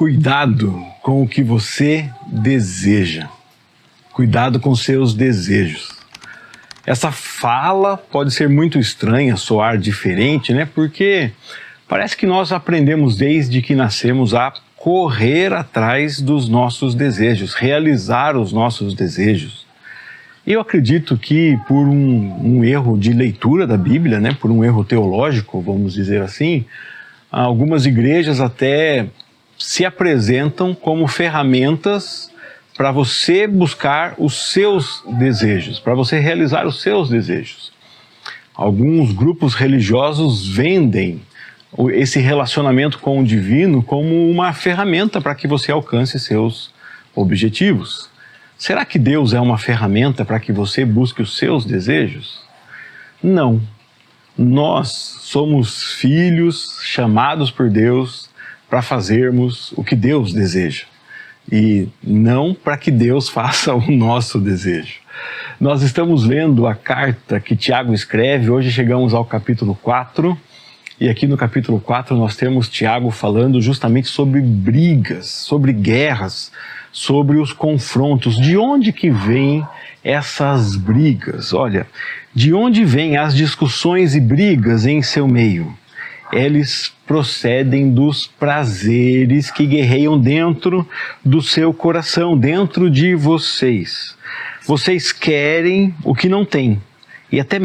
Cuidado com o que você deseja. Cuidado com seus desejos. Essa fala pode ser muito estranha, soar diferente, né? Porque parece que nós aprendemos desde que nascemos a correr atrás dos nossos desejos, realizar os nossos desejos. E eu acredito que por um erro de leitura da Bíblia, né? Por um erro teológico, vamos dizer assim, algumas igrejas até se apresentam como ferramentas para você buscar os seus desejos, para você realizar os seus desejos. Alguns grupos religiosos vendem esse relacionamento com o divino como uma ferramenta para que você alcance seus objetivos. Será que Deus é uma ferramenta para que você busque os seus desejos? Não. Nós somos filhos chamados por Deus para fazermos o que Deus deseja. E não para que Deus faça o nosso desejo. Nós estamos lendo a carta que Tiago escreve, hoje chegamos ao capítulo 4, e aqui no capítulo 4 nós temos Tiago falando justamente sobre brigas, sobre guerras, sobre os confrontos. De onde que vêm essas brigas? Olha, de onde vêm as discussões e brigas em seu meio? Eles procedem dos prazeres que guerreiam dentro do seu coração, dentro de vocês. Vocês querem o que não têm e até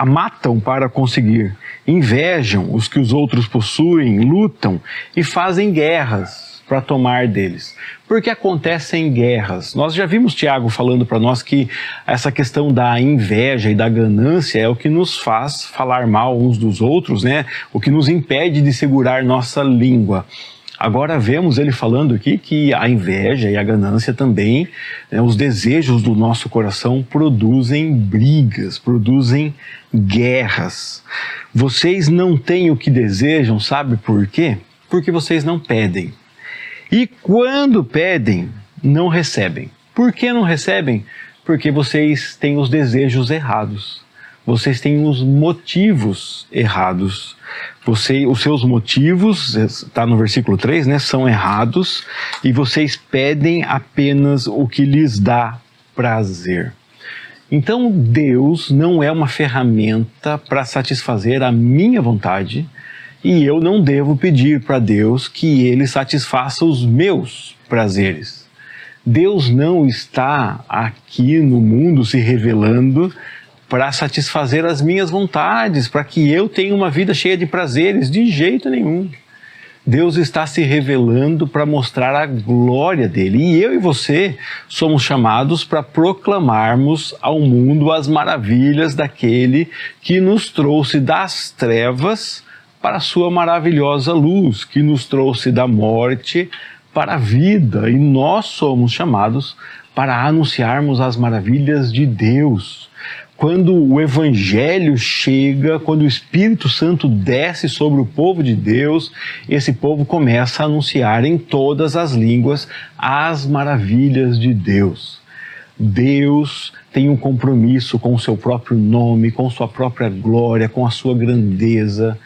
matam para conseguir. Invejam os que os outros possuem, lutam e fazem guerras para tomar deles. Por que acontecem guerras? Nós já vimos Tiago falando para nós que essa questão da inveja e da ganância é o que nos faz falar mal uns dos outros, né? O que nos impede de segurar nossa língua. Agora vemos ele falando aqui que a inveja e a ganância também, né, os desejos do nosso coração produzem brigas, produzem guerras. Vocês não têm o que desejam, sabe por quê? Porque vocês não pedem. E quando pedem, não recebem. Por que não recebem? Porque vocês têm os desejos errados. Vocês têm os motivos errados. Os seus motivos, está no versículo 3, né, são errados, e vocês pedem apenas o que lhes dá prazer. Então Deus não é uma ferramenta para satisfazer a minha vontade, e eu não devo pedir para Deus que Ele satisfaça os meus prazeres. Deus não está aqui no mundo se revelando para satisfazer as minhas vontades, para que eu tenha uma vida cheia de prazeres, de jeito nenhum. Deus está se revelando para mostrar a glória dele. E eu e você somos chamados para proclamarmos ao mundo as maravilhas daquele que nos trouxe das trevas para a sua maravilhosa luz, que nos trouxe da morte para a vida. E nós somos chamados para anunciarmos as maravilhas de Deus. Quando o Evangelho chega, quando o Espírito Santo desce sobre o povo de Deus, esse povo começa a anunciar em todas as línguas as maravilhas de Deus. Deus tem um compromisso com o seu próprio nome, com sua própria glória, com a sua grandeza.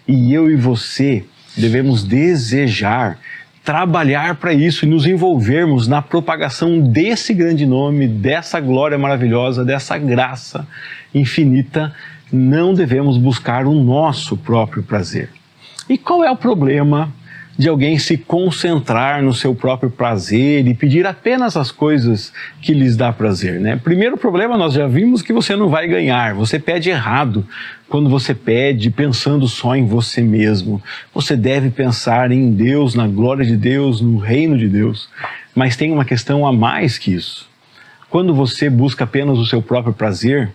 E eu e você devemos desejar, trabalhar para isso e nos envolvermos na propagação desse grande nome, dessa glória maravilhosa, dessa graça infinita. Não devemos buscar o nosso próprio prazer. E qual é o problema de alguém se concentrar no seu próprio prazer e pedir apenas as coisas que lhes dá prazer, né? Primeiro problema, nós já vimos que você não vai ganhar, você pede errado quando você pede pensando só em você mesmo. Você deve pensar em Deus, na glória de Deus, no reino de Deus. Mas tem uma questão a mais que isso. Quando você busca apenas o seu próprio prazer,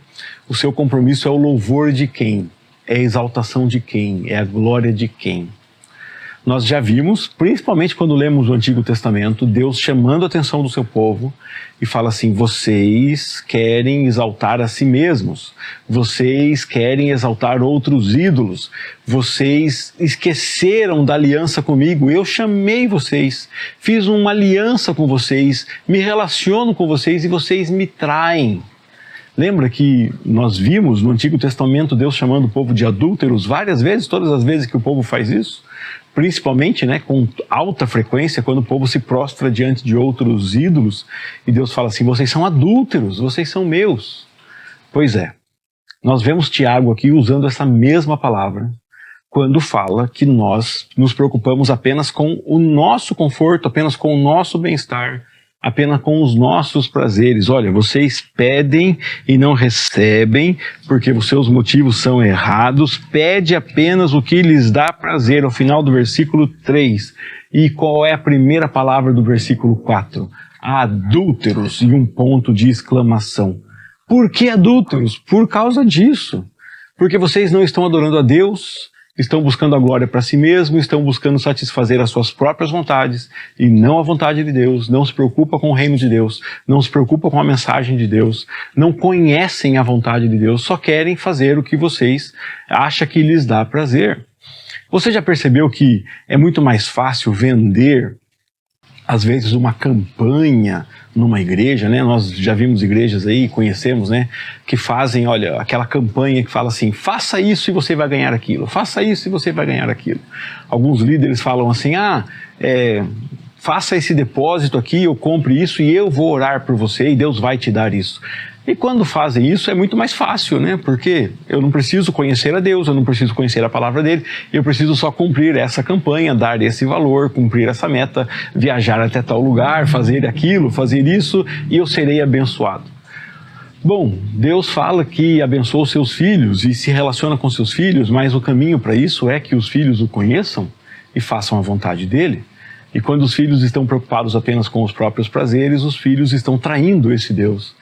o seu compromisso é o louvor de quem? É a exaltação de quem? É a glória de quem? Nós já vimos, principalmente quando lemos o Antigo Testamento, Deus chamando a atenção do seu povo e fala assim: vocês querem exaltar a si mesmos, vocês querem exaltar outros ídolos, vocês esqueceram da aliança comigo, eu chamei vocês, fiz uma aliança com vocês, me relaciono com vocês e vocês me traem. Lembra que nós vimos no Antigo Testamento Deus chamando o povo de adúlteros várias vezes, todas as vezes que o povo faz isso? principalmente, né, com alta frequência, quando o povo se prostra diante de outros ídolos, e Deus fala assim, vocês são adúlteros, vocês são meus. Pois é, nós vemos Tiago aqui usando essa mesma palavra, quando fala que nós nos preocupamos apenas com o nosso conforto, apenas com o nosso bem-estar, apenas com os nossos prazeres. Olha, vocês pedem e não recebem, porque os seus motivos são errados, pede apenas o que lhes dá prazer, ao final do versículo 3. E qual é a primeira palavra do versículo 4? Adúlteros, e um ponto de exclamação. Por que adúlteros? Por causa disso. Porque vocês não estão adorando a Deus, estão buscando a glória para si mesmos, estão buscando satisfazer as suas próprias vontades e não a vontade de Deus, não se preocupa com o reino de Deus, não se preocupa com a mensagem de Deus, não conhecem a vontade de Deus, só querem fazer o que vocês acham que lhes dá prazer. Você já percebeu que é muito mais fácil vender, às vezes, uma campanha numa igreja, né? Nós já vimos igrejas aí, conhecemos, né? Que fazem, olha, aquela campanha que fala assim, faça isso e você vai ganhar aquilo, faça isso e você vai ganhar aquilo. Alguns líderes falam assim, faça esse depósito aqui, eu compre isso e eu vou orar por você e Deus vai te dar isso. E quando fazem isso é muito mais fácil, né? Porque eu não preciso conhecer a Deus, eu não preciso conhecer a palavra dele, eu preciso só cumprir essa campanha, dar esse valor, cumprir essa meta, viajar até tal lugar, fazer aquilo, fazer isso e eu serei abençoado. Bom, Deus fala que abençoa os seus filhos e se relaciona com seus filhos, mas o caminho para isso é que os filhos o conheçam e façam a vontade dele. E quando os filhos estão preocupados apenas com os próprios prazeres, os filhos estão traindo esse Deus,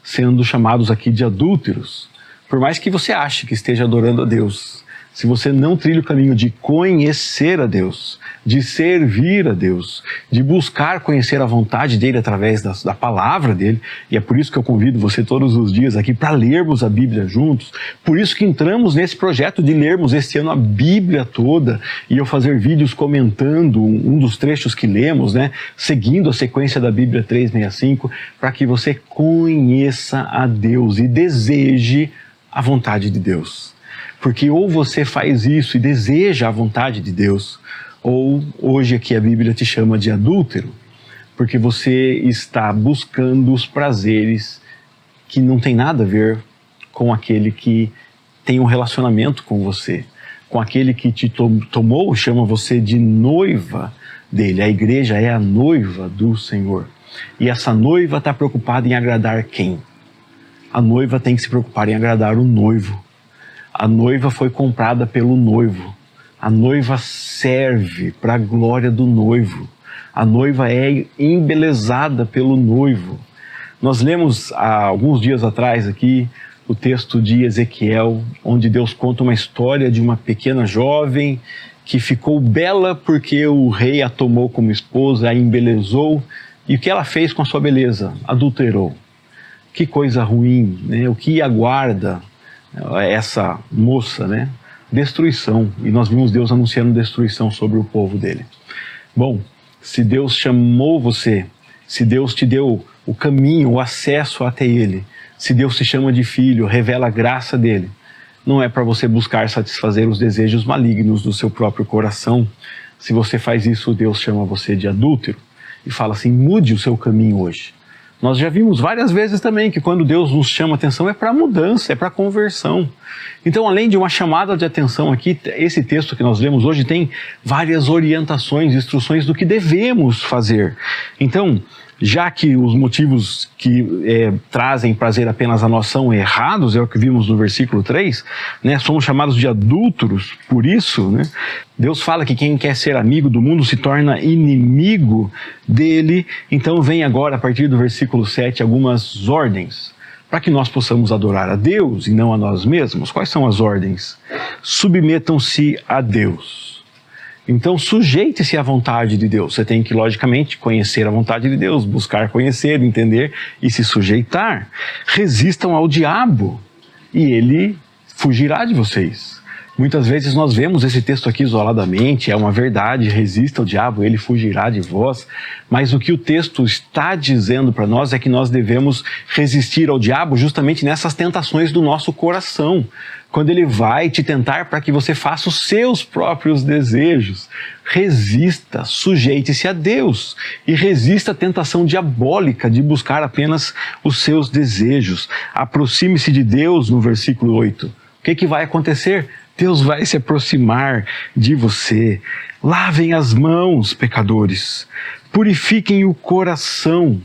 sendo chamados aqui de adúlteros. Por mais que você ache que esteja adorando a Deus, se você não trilha o caminho de conhecer a Deus, de servir a Deus, de buscar conhecer a vontade dele através da palavra dele, e é por isso que eu convido você todos os dias aqui para lermos a Bíblia juntos, por isso que entramos nesse projeto de lermos este ano a Bíblia toda, e eu fazer vídeos comentando um dos trechos que lemos, né, seguindo a sequência da Bíblia 365, para que você conheça a Deus e deseje a vontade de Deus. Porque ou você faz isso e deseja a vontade de Deus, ou hoje aqui a Bíblia te chama de adúltero, porque você está buscando os prazeres que não tem nada a ver com aquele que tem um relacionamento com você, com aquele que te tomou, chama você de noiva dele. A igreja é a noiva do Senhor. E essa noiva está preocupada em agradar quem? A noiva tem que se preocupar em agradar o noivo. A noiva foi comprada pelo noivo. A noiva serve para a glória do noivo. A noiva é embelezada pelo noivo. Nós lemos há alguns dias atrás aqui o texto de Ezequiel, onde Deus conta uma história de uma pequena jovem que ficou bela porque o rei a tomou como esposa, a embelezou. E o que ela fez com a sua beleza? Adulterou. Que coisa ruim, né? O que aguarda essa moça, né? Destruição. E nós vimos Deus anunciando destruição sobre o povo dele. Bom, se Deus chamou você, se Deus te deu o caminho, o acesso até ele, se Deus te chama de filho, revela a graça dele, não é para você buscar satisfazer os desejos malignos do seu próprio coração. Se você faz isso, Deus chama você de adúltero e fala assim, mude o seu caminho hoje. Nós já vimos várias vezes também que quando Deus nos chama atenção é para mudança, é para conversão. Então, além de uma chamada de atenção aqui, esse texto que nós lemos hoje tem várias orientações, instruções do que devemos fazer. Então, já que os motivos que trazem prazer apenas a nós são errados, é o que vimos no versículo 3, né? Somos chamados de adúlteros por isso, né? Deus fala que quem quer ser amigo do mundo se torna inimigo dele. Então vem agora, a partir do versículo 7, algumas ordens para que nós possamos adorar a Deus e não a nós mesmos. Quais são as ordens? Submetam-se a Deus. Então sujeite-se à vontade de Deus. Você tem que, logicamente, conhecer a vontade de Deus, buscar conhecer, entender e se sujeitar. Resistam ao diabo e ele fugirá de vocês. Muitas vezes nós vemos esse texto aqui isoladamente, é uma verdade, resista ao diabo, ele fugirá de vós, mas o que o texto está dizendo para nós é que nós devemos resistir ao diabo justamente nessas tentações do nosso coração, quando ele vai te tentar para que você faça os seus próprios desejos. Resista, sujeite-se a Deus e resista à tentação diabólica de buscar apenas os seus desejos. Aproxime-se de Deus no versículo 8. O que vai acontecer? Deus vai se aproximar de você. Lavem as mãos, pecadores. Purifiquem o coração.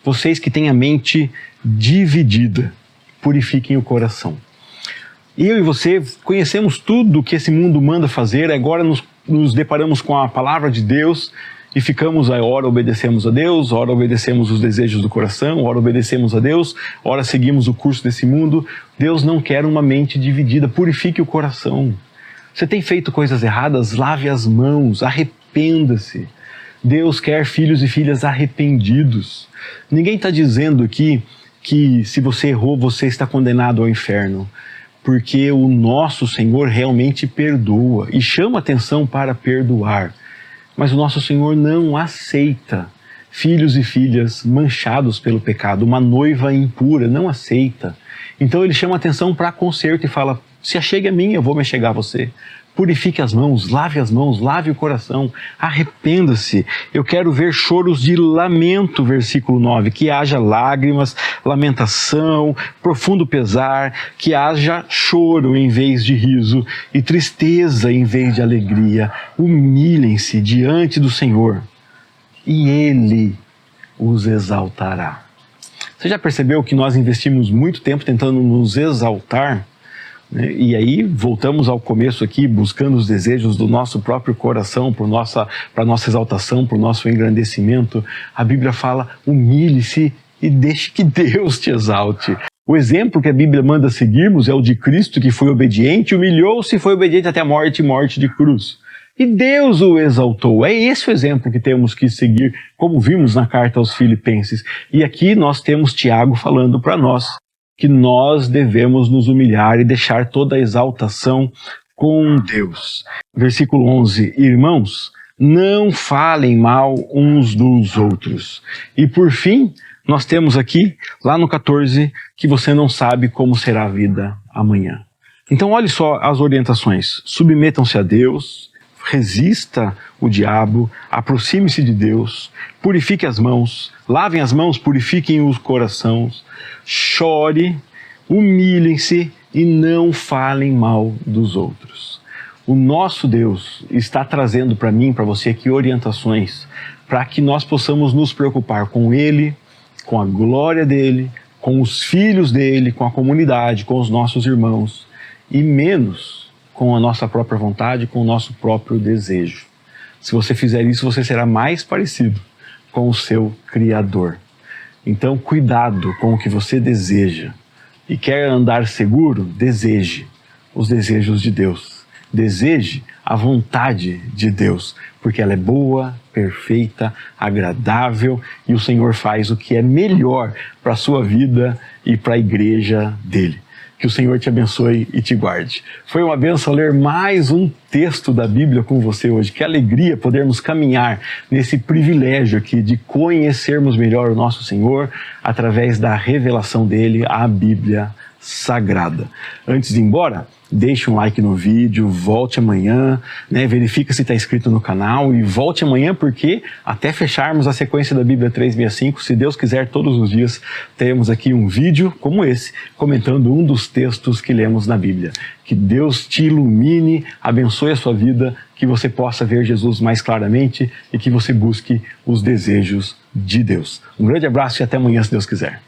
Vocês que têm a mente dividida, purifiquem o coração. Eu e você conhecemos tudo que esse mundo manda fazer, agora nos deparamos com a palavra de Deus e ficamos, ora obedecemos a Deus, ora obedecemos os desejos do coração, ora obedecemos a Deus, ora seguimos o curso desse mundo. Deus não quer uma mente dividida, purifique o coração. Você tem feito coisas erradas? Lave as mãos, arrependa-se. Deus quer filhos e filhas arrependidos. Ninguém está dizendo aqui que se você errou, você está condenado ao inferno. Porque o nosso Senhor realmente perdoa e chama atenção para perdoar. Mas o nosso Senhor não aceita filhos e filhas manchados pelo pecado. Uma noiva impura não aceita. Então ele chama atenção para conserto e fala, se achegue a mim, eu vou me achegar a você. Purifique as mãos, lave o coração, arrependa-se. Eu quero ver choros de lamento, versículo 9, que haja lágrimas, lamentação, profundo pesar, que haja choro em vez de riso e tristeza em vez de alegria. Humilhem-se diante do Senhor e Ele os exaltará. Você já percebeu que nós investimos muito tempo tentando nos exaltar? E aí voltamos ao começo aqui, buscando os desejos do nosso próprio coração, para nossa exaltação, para o nosso engrandecimento. A Bíblia fala, humilhe-se e deixe que Deus te exalte. O exemplo que a Bíblia manda seguirmos é o de Cristo, que foi obediente, humilhou-se e foi obediente até a morte de cruz. E Deus o exaltou. É esse o exemplo que temos que seguir, como vimos na carta aos Filipenses. E aqui nós temos Tiago falando para nós que nós devemos nos humilhar e deixar toda a exaltação com Deus. Versículo 11, irmãos, não falem mal uns dos outros. E por fim, nós temos aqui, lá no 14, que você não sabe como será a vida amanhã. Então olhe só as orientações, submetam-se a Deus, resista o diabo, aproxime-se de Deus, purifique as mãos, lavem as mãos, purifiquem os corações, chore, humilhem-se e não falem mal dos outros. O nosso Deus está trazendo para mim, para você aqui, orientações para que nós possamos nos preocupar com Ele, com a glória dEle, com os filhos dEle, com a comunidade, com os nossos irmãos e menos com a nossa própria vontade, com o nosso próprio desejo. Se você fizer isso, você será mais parecido com o seu Criador. Então, cuidado com o que você deseja. E quer andar seguro? Deseje os desejos de Deus. Deseje a vontade de Deus, porque ela é boa, perfeita, agradável e o Senhor faz o que é melhor para a sua vida e para a igreja dele. Que o Senhor te abençoe e te guarde. Foi uma bênção ler mais um texto da Bíblia com você hoje. Que alegria podermos caminhar nesse privilégio aqui de conhecermos melhor o nosso Senhor através da revelação dele, a Bíblia Sagrada. Antes de ir embora, deixe um like no vídeo, volte amanhã, verifica se está inscrito no canal e volte amanhã porque até fecharmos a sequência da Bíblia 365, se Deus quiser, todos os dias teremos aqui um vídeo como esse, comentando um dos textos que lemos na Bíblia. Que Deus te ilumine, abençoe a sua vida, que você possa ver Jesus mais claramente e que você busque os desejos de Deus. Um grande abraço e até amanhã, se Deus quiser.